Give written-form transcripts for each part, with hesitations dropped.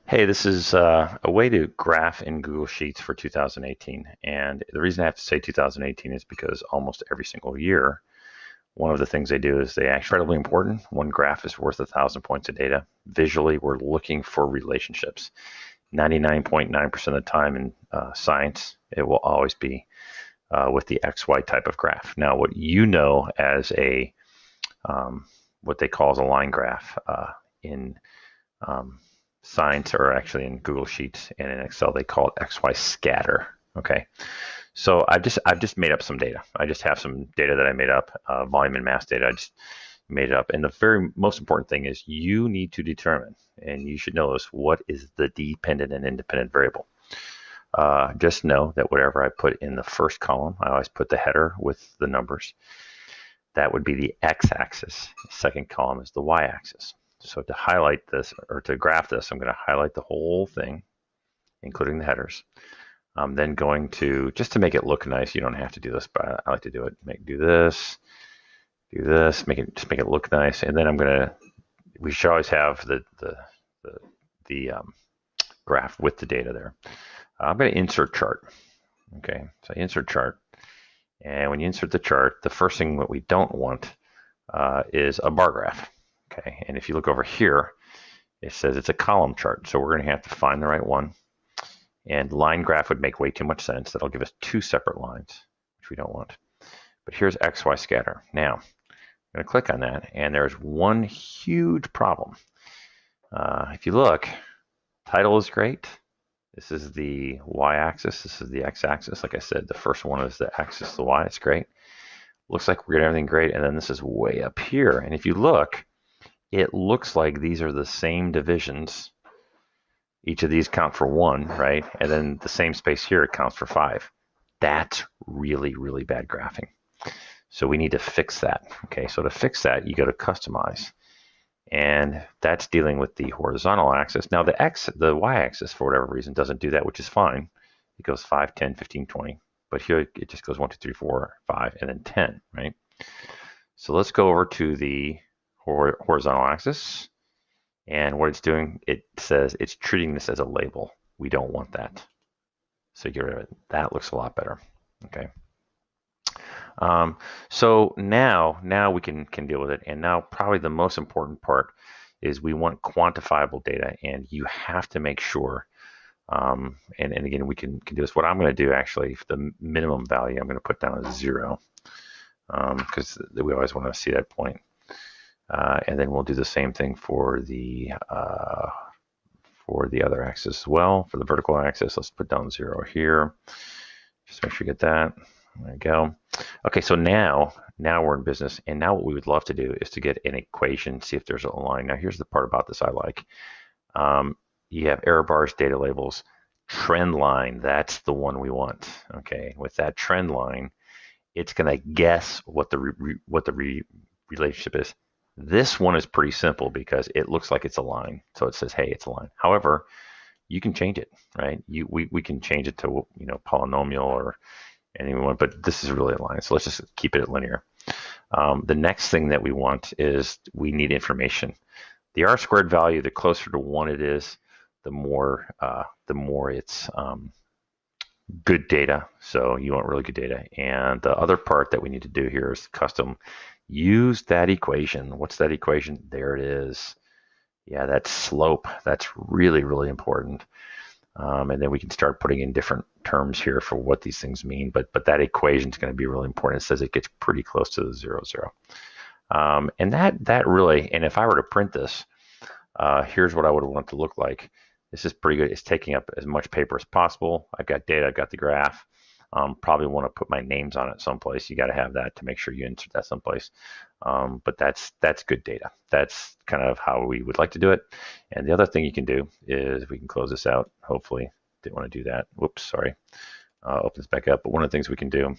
Hey, this is a way to graph in Google Sheets for 2018. And the reason I have to say 2018 is because almost every single year, one of the things they do is they actually incredibly important. One graph is worth 1,000 points of data. Visually, we're looking for relationships. 99.9% of the time in science, it will always be with the XY type of graph. Now, what you know as what they call as a line graph in um, Science, or actually in Google Sheets and in Excel, they call it XY scatter. Okay, so I've just made up some data. I just have some data that I made up, volume and mass data. I just made it up. And the very most important thing is you need to determine, and you should know this, what is the dependent and independent variable. Just know that whatever I put in the first column, I always put the header with the numbers. That would be the x-axis. The second column is the y-axis. So to highlight this, or to graph this, I'm going to highlight the whole thing, including the headers. I'm then going to, just to make it look nice, you don't have to do this, but I like to do it. Do this, just make it look nice. And then we should always have the graph with the data there. I'm going to insert chart. Okay, so insert chart. And when you insert the chart, the first thing that we don't want is a bar graph. Okay, and if you look over here, it says it's a column chart. So we're going to have to find the right one. And line graph would make way too much sense. That'll give us two separate lines, which we don't want. But here's XY scatter. Now, I'm going to click on that, and there's one huge problem. If you look, title is great. This is the y-axis. This is the x-axis. Like I said, the first one is the axis, the y. It's great. Looks like we're getting everything great. And then this is way up here. And if you look, it looks like these are the same divisions. Each of these count for 1, right? And then the same space here, it counts for 5. That's really, really bad graphing. So we need to fix that. Okay, so to fix that, you go to Customize. And that's dealing with the horizontal axis. Now the y-axis, for whatever reason, doesn't do that, which is fine. It goes 5, 10, 15, 20. But here it just goes 1, 2, 3, 4, 5, and then 10, right? So let's go over to the horizontal axis. And what it's doing, it says it's treating this as a label. We don't want that. So get rid of it. That looks a lot better. Okay. So now we can deal with it. And now probably the most important part is we want quantifiable data, and you have to make sure. And again, we can do this. What I'm going to do actually, the minimum value, I'm going to put down as 0, because we always want to see that point. And then we'll do the same thing for the other axis as well. For the vertical axis, let's put down 0 here. Just make sure you get that. There we go. Okay, so now we're in business, and now what we would love to do is to get an equation, see if there's a line. Now here's the part about this I like. You have error bars, data labels, trend line. That's the one we want. Okay, with that trend line, it's going to guess what the relationship is. This one is pretty simple because it looks like it's a line, so it says, hey, it's a line. However, you can change it, right? We can change it to polynomial or anyone, but this is really a line, so let's just keep it linear. The next thing that we want is we need information. The R-squared value, the closer to 1 it is, the more it's good data. So you want really good data. And the other part that we need to do here is custom. Use that equation. What's that equation? There it is. Yeah, that's slope. That's really, really important. And then we can start putting in different terms here for what these things mean. But that equation is going to be really important. It says it gets pretty close to the 0, 0. And that really, and if I were to print this, here's what I would want it to look like. This is pretty good. It's taking up as much paper as possible. I've got data. I've got the graph. Probably want to put my names on it someplace. You got to have that to make sure you insert that someplace. But that's good data. That's kind of how we would like to do it. And the other thing you can do is we can close this out. Hopefully, didn't want to do that. Whoops, sorry. Open this back up. But one of the things we can do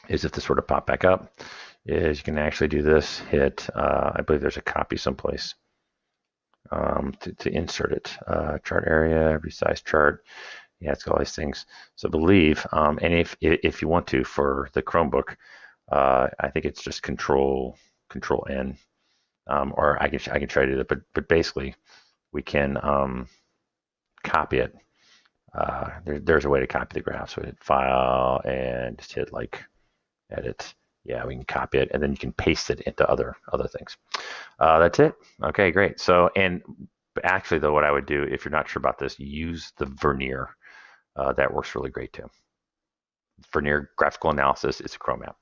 is if this were to pop back up, is you can actually do this. Hit. I believe there's a copy someplace to insert it. Chart area, resize chart. Yeah, it's got all these things. So I believe, and if you want to, for the Chromebook, I think it's just Control N, or I can try to do that. But basically, we can copy it. There's a way to copy the graph. So hit File and just hit like Edit. Yeah, we can copy it, and then you can paste it into other things. That's it. Okay, great. So, and actually, though, what I would do if you're not sure about this, use the Vernier. That works really great too. Vernier graphical analysis is a Chrome app.